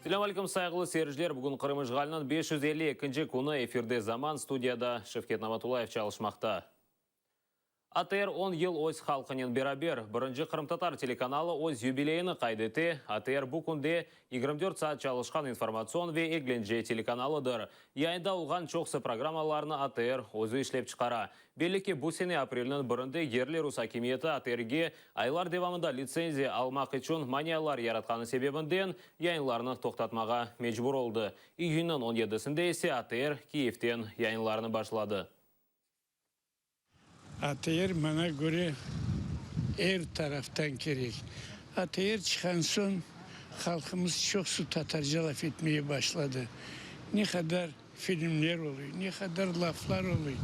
Assalamualaikum sayıqlı seyirciler. Bugün Qırımıжғалынан 552-ci konu efirde zaman studiyada Şevket Namatulayev çalışmakta. АТР 10 yıl öz halkının beraber birinci Qırım-Tatar teлеканалы öz юбилейini qaydeti. АТР bu kunde 24 saat çalışkan informasyon ve eğlence teлеканалыdır. Yayında olğan çoxsa programmalarını АТР özü işlep çıqara. Belli ki bu sene aprelinin birinde yerli Rus hakimiyeti АТР'ге aylar devamında lisenziya almaq için maniyalar yaratqanı sebebinden yayınlarını toxtatmağa mecbur oldu. İyunun 17'sinde ise АТР Kiyev'ten yayınlarını başladı. ATR bana göre her taraftan gerek. ATR çıkan son halkımız çok su Tatarca laf etmeye başladı. Ne kadar filmler oluyor, ne kadar laflar oluyor.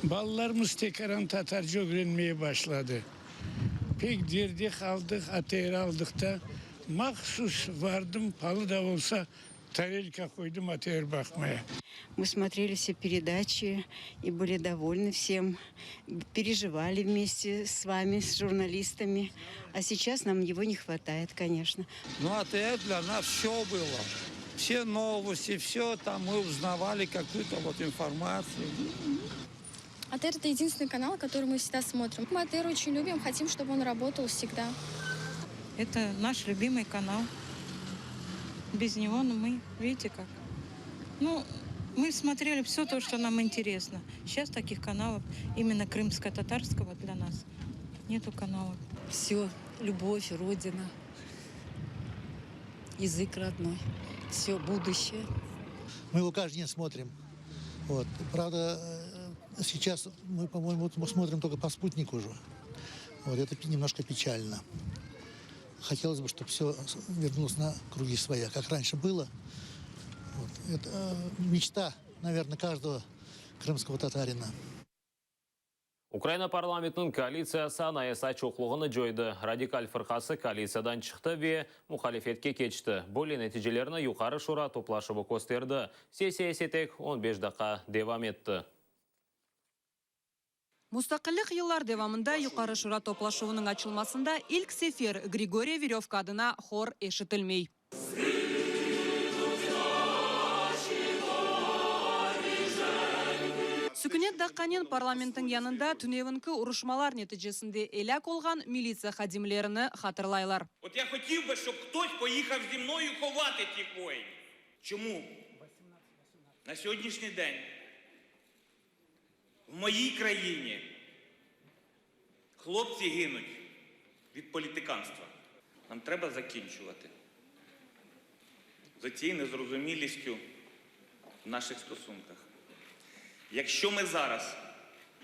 Ballarımız tekrar Tatarca öğrenmeye başladı. Pek derdi kaldık, ATR aldıkta mahsus vardım, pahalı da olsa тарелка koydum ATR bakmaya. Мы смотрели все передачи и были довольны всем, переживали вместе с вами, с журналистами. А сейчас нам его не хватает, конечно. Ну, АТР для нас все было. Все новости, все там мы узнавали какую-то вот информацию. АТР — это единственный канал, который мы всегда смотрим. Мы АТР очень любим, хотим, чтобы он работал всегда. Это наш любимый канал. Без него, мы, видите как. Ну, мы смотрели все то, что нам интересно. Сейчас таких каналов, именно крымско-татарского для нас, нету каналов. Все, любовь, родина, язык родной, все, будущее. Мы его каждый день смотрим. Вот. Правда, сейчас мы, по-моему, смотрим только по спутнику уже. Вот. Это немножко печально. Хотелось бы, чтобы все вернулось на круги своя, как раньше было. Вот. Это мечта, наверное, каждого крымского татарина. Украина парламентінің коалициясы анаяса çoqluğunu жойды. Радикал фырқасы коалициядан çıktı ve muhalefetке keçti. Бұл нәтижелеріне yuqarı şura toplашыбы көстерді. Сессия tek 15 dakika devam etti. Mustaqillik yıllar devamında Yuqarı Şura toplaşuvunun açılmasında ilk sefer Grigoriy Verevka adına xor eşitilmey. Sükunet Daqqanin parlamentin yanında tünevinki uruşmalar neticesinde elak olgan militsiya xadimlerini hatırlaylar. От я хотів би, щоб хтось поїхав зі мною ховати тих воїнів. Чому? На сьогоднішній день в моїй країні хлопці гинуть від політиканства. Нам треба закінчувати з цією незрозумілістю в наших стосунках. Якщо ми зараз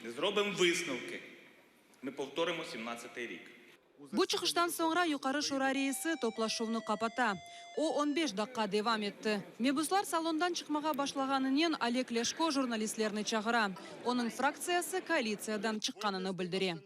не зробимо висновки, ми повторимо 17-й рік. Bu çıkıştan sonra Yuqarı Şura reisi toplaşuvunu kapata. O 15 dakika devam etti. Mebuslar salondan çıkmağa başlaganının Oleg Leshko jurnalistlerini çağıra. Onun fraksiyası koalisiyadan çıkkanını bildire.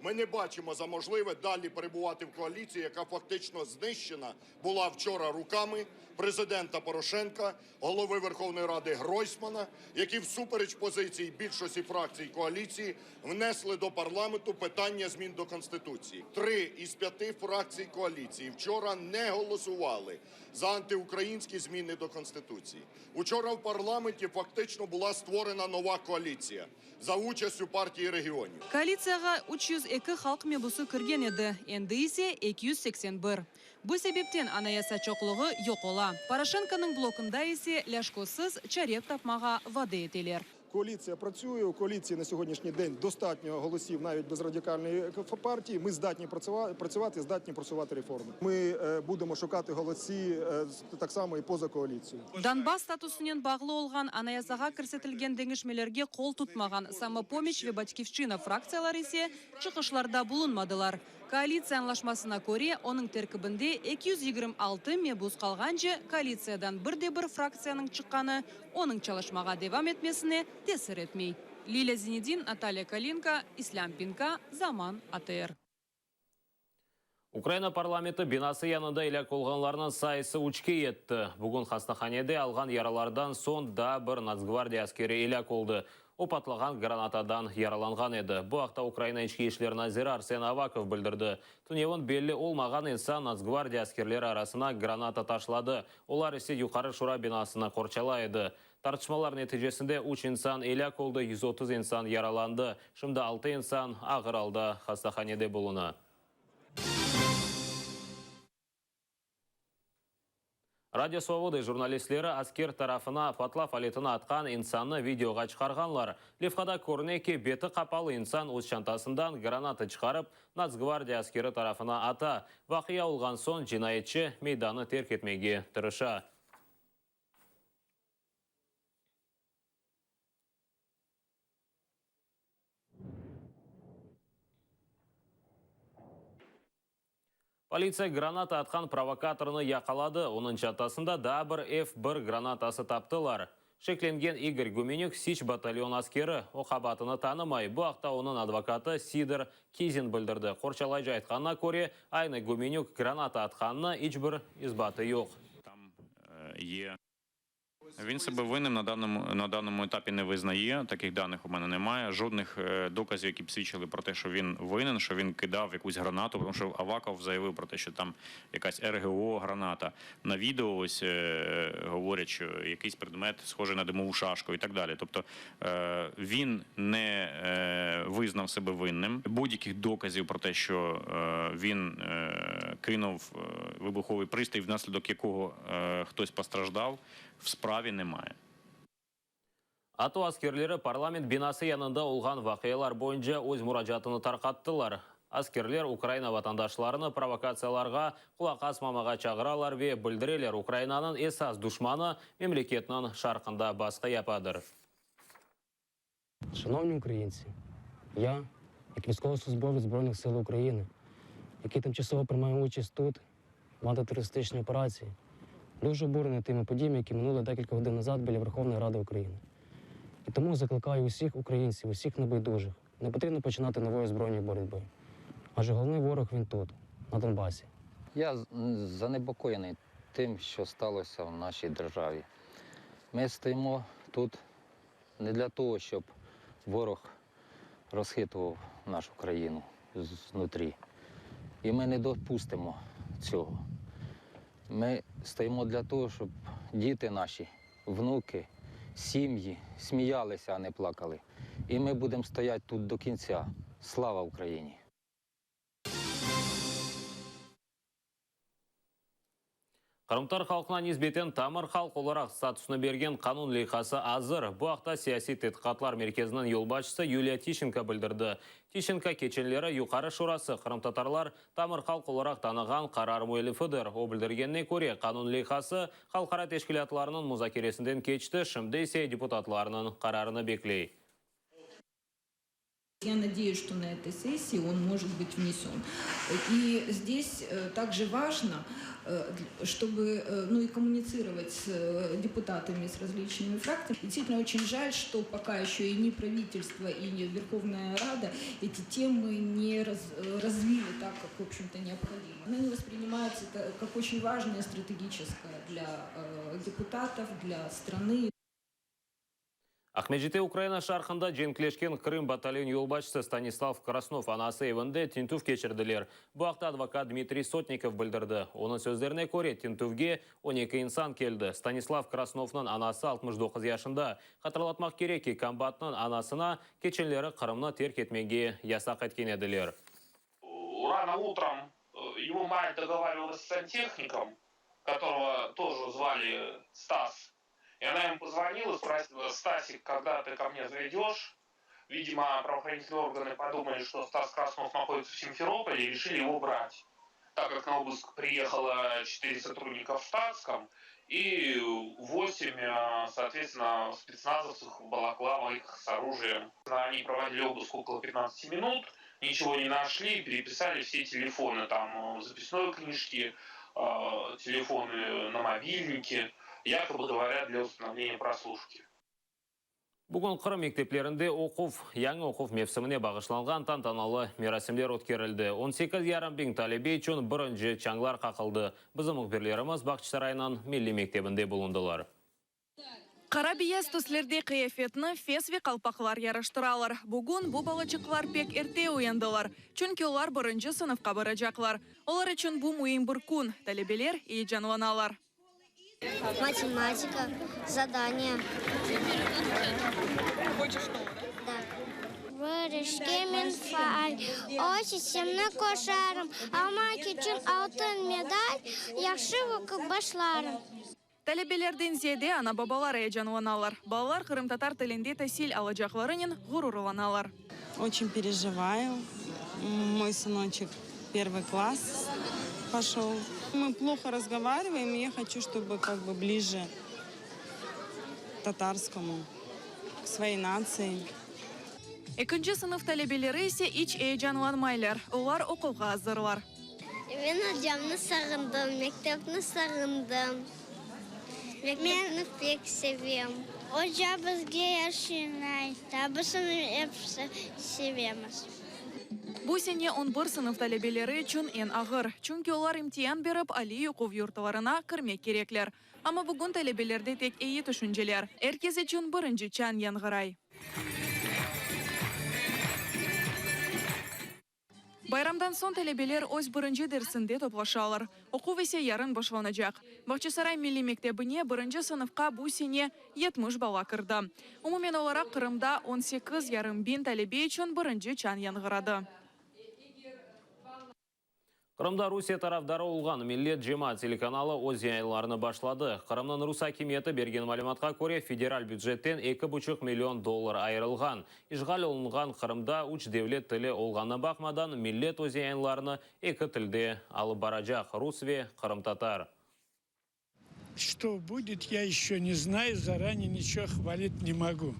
Ми не бачимо за можливе далі перебувати в коаліції, яка фактично знищена була вчора руками президента Порошенка, голови Верховної Ради Гройсмана, які всупереч позиції більшості фракцій коаліції внесли до парламенту питання змін до Конституції. 3 із 5 фракцій коаліції вчора не голосували за антиукраїнські зміни до Конституції. Учора в парламенті фактично була створена нова коаліція за участю партії регіонів. Koalitsiyaga 302 halk mebusu kirgen edi. Endi ise 281. Bu sebepten anayasa çoqluğu yok ola. Poroshenko'nun blokunda ise Leshkosiz çarek tapmağa vade eteler. Коаліція працює, у коаліції на сьогоднішній день достатньо голосів навіть без радикальної партії. Ми здатні працювати, здатні просувати реформи. Ми будемо шукати голоси так само і поза коаліцією. Donbas statusunен bağlı olgan anayasaga kirsetilgen dengişmelerge kol tutmagan Samopomich ve Batkivchina fraksiyaları ise çıkışlarda bulunmadılar. Koalisiya anlaşmasına göre onun terkibinde 226 mebus kalganca koalisiyadan bir fraksiyanın çıkkanı onun çalışmağa devam etmesine tesir etmey. Lila Zinedin, Natalya Kalinka, İslam Pinka, Zaman, ATR. Украина парламенті бинасы янында илек олғанларынан сайысы учке етті. Бүгін хастаханеде алған яралардан сон да бір Нацгвардия әскері илек олды. Опатлаған гранатадан яраланған еді. Бұл ақта Украина ішкі ешлер Назир Арсен Аваков білдірді. Түневін белі олмаған инсан Нацгвардия әскерлері арасына граната ташлады. Олар есе юқары шура бинасына қорчалайды. Тартышмалар нәтижесінде 3 инсан илек олды, 130 инсан яраланды. Шымда 6 инсан ағыр алды хастаханеде болуны. Радио Свободы журналистлері аскер тарафына патлап алетіні атқан инсанны видеоға чықарғанлар. Левхада көрнеке беті қапалы инсан өз шантасындан гранаты чықарып, Нацгвардия аскері тарафына ата. Вақия олған сон жинаятчы мейданы терк етмеге тырыша. Полиция граната атқан провокаторны яқалады. Оның чатасында да бір F1 гранатасы таптылар. Шекленген Игорь Гуменюк Сич батальон аскері оқабатыны танымай. Бұл ақта оның адвокаты Сидор Кизин білдірді. Қорчалай жайтқанына көре, айны Гуменюк граната атқанына ешбір ізбаты жоқ. Він себе винним на даному етапі не визнає, таких даних у мене немає. Жодних доказів, які б свідчили про те, що він винен, що він кидав якусь гранату, тому що Аваков заявив про те, що там якась РГО граната. На відео ось говорять, що якийсь предмет схожий на димову шашку і так далі. Тобто він не визнав себе винним. Будь-яких доказів про те, що він кинув вибуховий пристрій, внаслідок якого хтось постраждав, в справі немає. Ату аскерлері парламент бинасы янында олған вақиялар бойынша өз мұражатыны тарқаттылар. Аскерлер Украина ватандашларыны провокацияларға құлақ асмамаға чағыралар ве білдірелер Украинаның esas душманы мемлекетінің шарқында басқа япадыр. Шановні українці, я, як військовослужбовець Збройних сил України, який тимчасово приймає участь тут, в антитерористичній операції, дуже обурений тими подіями, які минули декілька годин назад біля Верховної Ради України. І тому закликаю усіх українців, усіх небайдужих, не потрібно починати нової збройної боротьби. Адже головний ворог він тут, на Донбасі. Я занепокоєний тим, що сталося в нашій державі. Ми стоїмо тут не для того, щоб ворог розхитував нашу країну знутрі. І ми не допустимо цього. Ми стоїмо для того, щоб діти наші, внуки, сім'ї сміялися, а не плакали. І ми будемо стояти тут до кінця. Слава Україні! Қырымтар халқына низбетен тамыр халық оларақ статусына берген қанун лейқасы азыр. Бұл ақта сияси тетқатлар мерkezінің елбашысы Юлия Тищенко білдірді. Тищенко кеченлері юқары шурасы қырымтатарлар тамыр халық оларақ таныған қарар муэлифідір. О білдіргенне көре қанун лейқасы халқара тешкілатларының музакересінден кечті, шымдейсе депутатларының қарарыны беклей. Я надеюсь, что на этой сессии он может быть внесен. И здесь также важно, чтобы и коммуницировать с депутатами, с различными фракциями. Действительно очень жаль, что пока еще и ни правительство, и ни Верховная Рада эти темы не развили так, как, в общем-то, необходимо. Она не воспринимается как очень важная, стратегическая для депутатов, для страны. Ахмеджите Украина шарқында женклешкен Крым батальон елбашысы Станислав Краснов анасы евінде тинтув кечірділер. Бұл ақта адвокат Дмитрий Сотников білдірді. Оның сөздеріне көре тинтувге 12 инсан келді. Станислав Красновның анасы 69 яшында. Қатырлатмақ керек ки комбатның анасына кеченлері Крымны терк етмеге ясақ еткен еділер. Рано утром его мать договаривалась с сантехником, которого тоже звали Стас. И она ему позвонила, спросила: Стасик, когда ты ко мне зайдешь? Видимо, правоохранительные органы подумали, что Стас Краснов находится в Симферополе и решили его брать. Так как на обыск приехало 4 сотрудника в штатском и 8, соответственно, спецназовцев в балаклавах с оружием. Они проводили обыск около 15 минут, ничего не нашли, переписали все телефоны, там записной книжки, телефоны на мобильнике, якобы говоря, для установления прослушки. Бүгін Қырым мектептерінде яңы оқув мевсіміне бағышланған тантаналы мерасімдер өткерілді. 18,5 мың талебе үшін бірінші чаңлар қақылды. Біздің мұхбирлеріміз Бақшы сарайынан милли мектебінде болундылар. Қарабия стуслерде қияфетні фесве қалпақлар ярыштыралар. Бүгін бұл балачықлар пек ерте ояндылар. Чүнкі олар бірінші сыныфқа баражақлар. Олар үшін бұл мұйын бір күн. Талебелер и жанланалар. Математика, задание. Хочешь что? Да. Вырежки менфаль, очи семна кошарым, амаки чун алтын медаль, яхшывы как башларым. Талебелерден зеде ана бабалары жанланалар. Балалар Қырым татар тілінде тәсіл алачақларынен ғұрырланалар. Очень переживаю. Мой сыночек 1 класс пошел. Мы плохо разговариваем, и я хочу, чтобы как бы ближе к татарскому, к своей нации. Екінші сынып талебелері ise іч жанланмайлар. Олар оқуға азырлар. Мен hocamны сағындым, мектепні сағындым. Мектепні пек sevim. Hoca бізге yaşınay, табысын епсі sevеміз. Бұл сене 11 сынып талебелері үшін ең ағыр. Чүнкі олар имтиян беріп, али оқув юртыларына кірмек кереклер. Ама бүгін талебелерде тек ейі түшінжелер. Әркез үшін бірінші чан янғырай. Байрамдан сон талебелер өз бірінші дәрсінде топлашалар. Оқу весе ярын башланacak. Бақшы сарай милли мектебіне бірінші сыныфқа бұл сене 70 бала кірді. Умумен оларақ Қырымда 18,5 мың талебе үшін бірінші чан янғырады. Қырымда Русия тарафдары олған Миллет Жема телеканалы өз айларыны башлады. Қырымның Рус хакимияты берген мәліметқа көре федераль бюджеттен $2,5 миллион айырылған. Ишғал олынған Қырымда 3 девлет тілі олғаны бақмадан Миллет өз айларыны 2 тілде алып баражақ. Русве, Қырым татар. Что будет, я еще не знаю, заранее ничего хвалить не могу.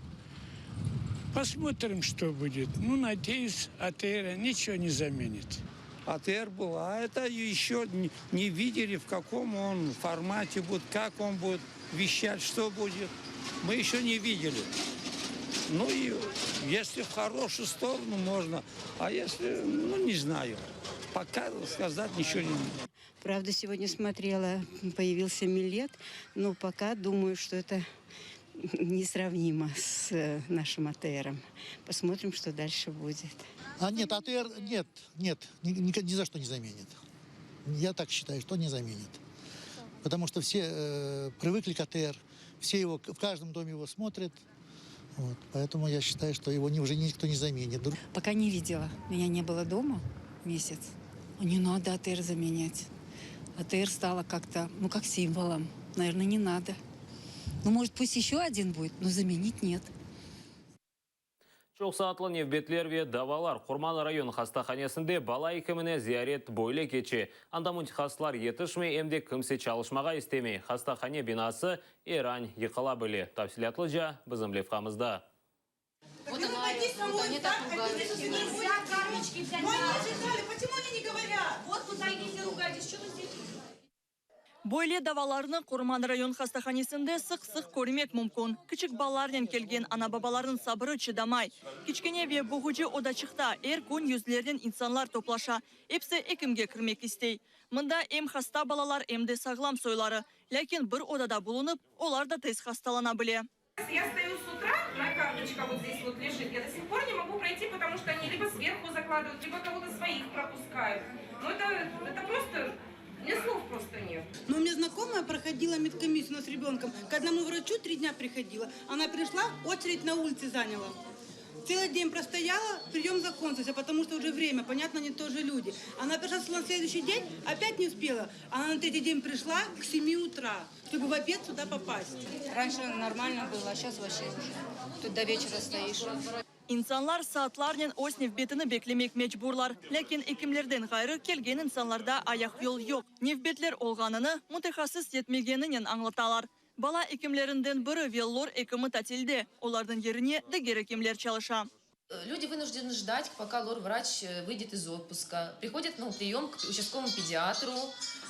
Посмотрим, что будет. Ну, надеюсь, АТР ничего не заменит. АТР была, это еще не видели, в каком он формате будет, как он будет вещать, что будет. Мы еще не видели. Ну и если в хорошую сторону можно, а если, ну не знаю, пока сказать ничего не могу. Правда, сегодня смотрела, появился Миллет, но пока думаю, что это несравнимо с нашим АТРом. Посмотрим, что дальше будет. Нет, АТР нет, ни за что не заменит. Я так считаю, что не заменит. Потому что все привыкли к АТР, все его, в каждом доме его смотрят. Вот, поэтому я считаю, что его уже никто не заменит. Пока не видела. Меня не было дома месяц. Не надо АТР заменять. АТР стало как-то, ну, как символом. Наверное, не надо. Ну, может, пусть еще один будет, но заменить нет. Çok saaтлы невбетлерве давалар. Құрман район хастаханесінде бала екіміне зиярет бойлы кече. Анда мунтихаслар етішмей, әмде кімсе чалышмаға істемей. Хастахане бинасы Иран еқала біле. Тапсилатлы жа біздің левқамызда. Бойле даваларны Құрман район хастаханесінде сық-сық көрмек мүмкін. Кішік баларнен келген ана бабалардың сабыры чыдамай. Кичкеневе бұғыжы одачықта әр күн yüzlerden insanlar топлаша. Епсі екімге кірмек істей. Мында әм хаста балалар әмде сағлам сойлары. Ләкин бір одада болынып, олар да тез хасталана біле. Я стою с утра, моя карточка вот здесь вот лежит. Я до сих пор не могу пройти, потому что они либо сверху закладывают, либо кого-то своих пропускают. Ну это просто... Мне слов просто нет. Но у меня знакомая проходила медкомиссию, у нас с ребенком. К одному врачу 3 дня приходила. Она пришла, очередь на улице заняла. Целый день простояла, прием закончился, потому что уже время, понятно, они тоже люди. Она пришла на следующий день, опять не успела. Она на 3-й день пришла к 7 утра, чтобы в обед сюда попасть. Раньше нормально было, а сейчас вообще уже. Тут до вечера стоишь. İnsanlar saatlarla öz nevbetini beklemek mecburlar. Lakin ekimlerden gayrı kelgen insanlarda ayak yol yok. Nevbetler olganını mütehassıs yetmegeninin anlatalar. Bala ekimlerinden biri vellor ekimi tatilde. Onlardan yerine diğer ekimler çalışa. Люди вынуждены ждать, пока лор-врач выйдет из отпуска. Приходят на прием к участковому педиатру,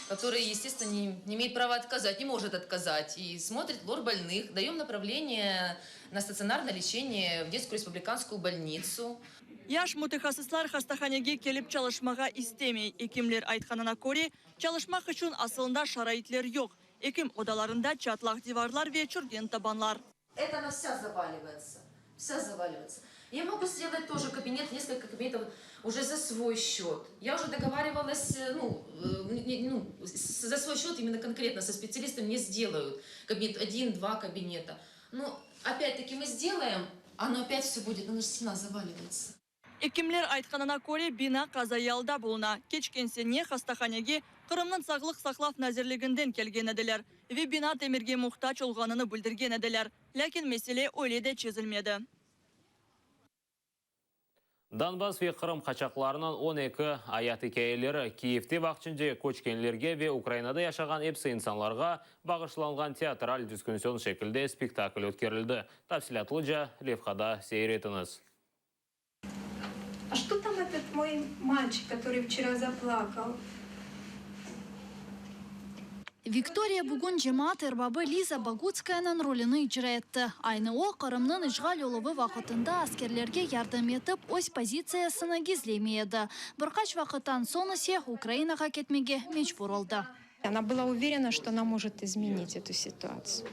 который, естественно, не имеет права отказать, не может отказать. И смотрит лор больных. Даем направление на стационарное лечение в детскую республиканскую больницу. Яш мутахассислар хастаханеге келип чалышмага истемей. Экимлер айтханына көре, чалышмак үчүн асылында шарайтлер yok. Эким одаларында чатлах диварлар ве чурген табанлар. Это она вся заваливается. Вся заваливается. Я могу сделать тоже кабинет, несколько кабинетов уже за свой счет. Я уже договаривалась, за свой счет именно конкретно со специалистом мне сделают кабинет, 1-2 кабинета. Но опять-таки мы сделаем, оно опять все будет, но стена заваливается. Экимлер айтханына көре бина казаялда болуна. Кечкенсене хастаханеге Кырымның саглык саклап назирлигинден келген эдилер. Ве бина темирге мухтач олганын билдирген эдилер. Ләкин меселе ойледе чезилмеди. Донбасс ве Кырым качакларынын 12 аят хикаялары Киевте вакытча көчкенлерге ве Украинада яшаган эпси инсанларга багышланган театраль дискуссион шекилде спектакль өткөрүлдү. Тафсилатлы Левхада сейретиңиз. А что там этот мой мальчик, который вчера заплакал? Виктория Бугун жемаат эрбабы Лиза Багутскаянын ролini ижра etти. Ayni o Кырымнын ишгал жолубу вакытында аскерлерге ярдам этип, өз позициясыны гизлемейди. Bir kaç вакыттан соң исе Украинага кетмеге мечбур болду. Она была уверена, что она может изменить эту ситуацию.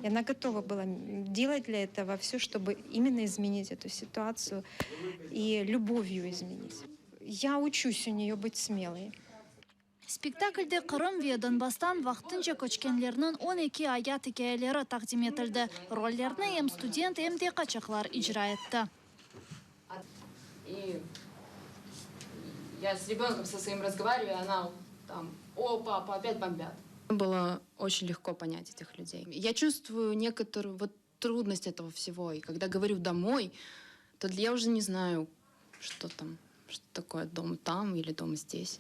И она готова была делать для этого все, чтобы именно изменить эту ситуацию и любовью изменить. Я учусь у нее быть смелой. Спектакльде Кырым ве Донбастан вакытынча көчкенлеринин 12 аят хикаялары такдим этилди. Роллерни эм студент, эм де качаклар ижра этти. И я с ребенком со своим разговариваю, она там: «О, папа, опять бомбят». Было очень легко понять этих людей. Я чувствую некоторую трудность этого всего. И когда говорю «домой», то я уже не знаю, что там, что такое дом там или дом здесь.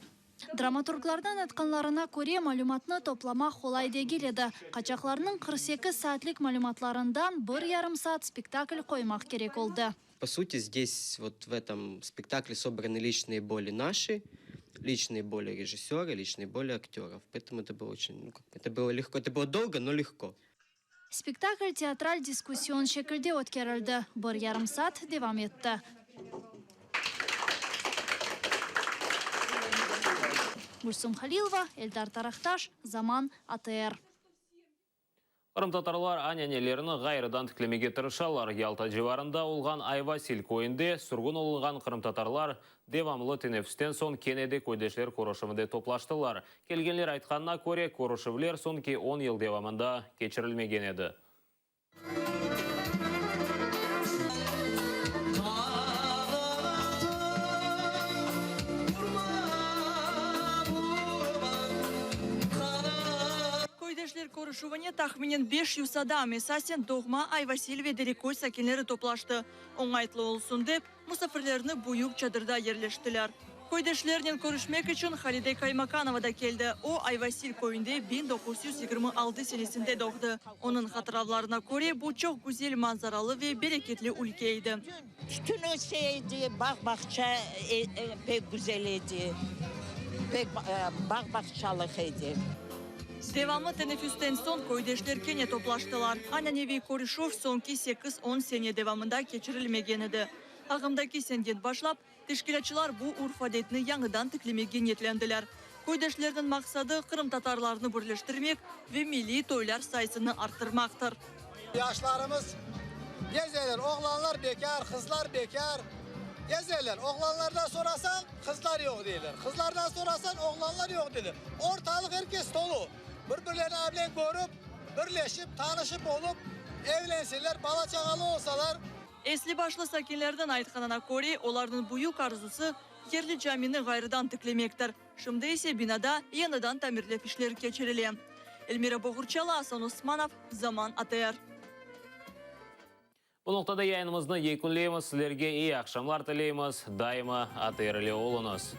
Драматурглардан айтканларына көре малуматны топламак колайдей келеді. Качакларнын 48 саатлык малуматларындан 1,5 саат спектакль коймак керек болду. По сути, здесь вот в этом спектакле собраны личные боли наши, личные боли режиссера, личные боли актеров. Поэтому это было очень, это было легко, это было долго, но легко. Спектакль театраль дискуссион шекилде өткөрүлдү. 1,5 саат девам этти. Гульсум Халилова, Эльдар Тарахташ, Заман, АТР. Кырым татарлар анянелеріні ғайрыдан тіклемеге тырышалар. Ялта живарында олған Айвасил койынде сүргін олынған Кырым татарлар девамлы тенефістен сон кенеде көйдешлер корошымыды топлаштылар. Келгенлер айтқанына көре корошывлер сонки 10 ел девамында кечірілмеген еді. Көрішуіне тахминен 5 юсада месасен Догма Айвасил ве Дерекой сакенлері топлашты. Оңайтлы олсын деп, мұсафірлеріні буюк чадырда ерлештілер. Көйдешлерінен көрішмек үшін Халидей Каймаканова да келді. О Айвасил көйінде 1926 сенесінде doğdu. Onun hatıravlarına göre bu çok güzel manzaralı ve bereketli ülkeydi. Bütün şeydi, bahçe pek güzeldi. Pek bahçalıydı. Devamlı teneffüsten son koydeşler kene toplaştılar. Ananevi Korişov sonki 8-10 sene devamında geçirilmegen idi. Ağımdaki senden başlap, teşkilatçılar bu urf adetini yanıdan tıklemege niyetlendiler. Koydeşlerinin maksadı Kırım Tatarlarını birleştirmek ve milli toylar sayısını arttırmaktır. Yaşlarımız gezerler, oğlanlar bekar, kızlar bekar. Gezerler, oğlanlardan sorasan kızlar yok derler. Kızlardan sorasan oğlanlar yok derler. Ortalık herkes dolu. Birbirlerini ablen görüp, birleşip, tanışıp olup, evlensinler, bala çağalı olsalar. Esli başlı sakinlerden aytkanına göre, onların büyük arzusu yerli camini gayrıdan tıklemektir. Şimdi ise binada yeniden tamirlep işler geçirilen. Elmira Boğurçalı, Hasan Osmanov, Zaman, ATR. Bu noktada yayınımızda yekunleyimiz. Sizlerge iyi akşamlar dileyimiz. Daima ATR ile olunuz.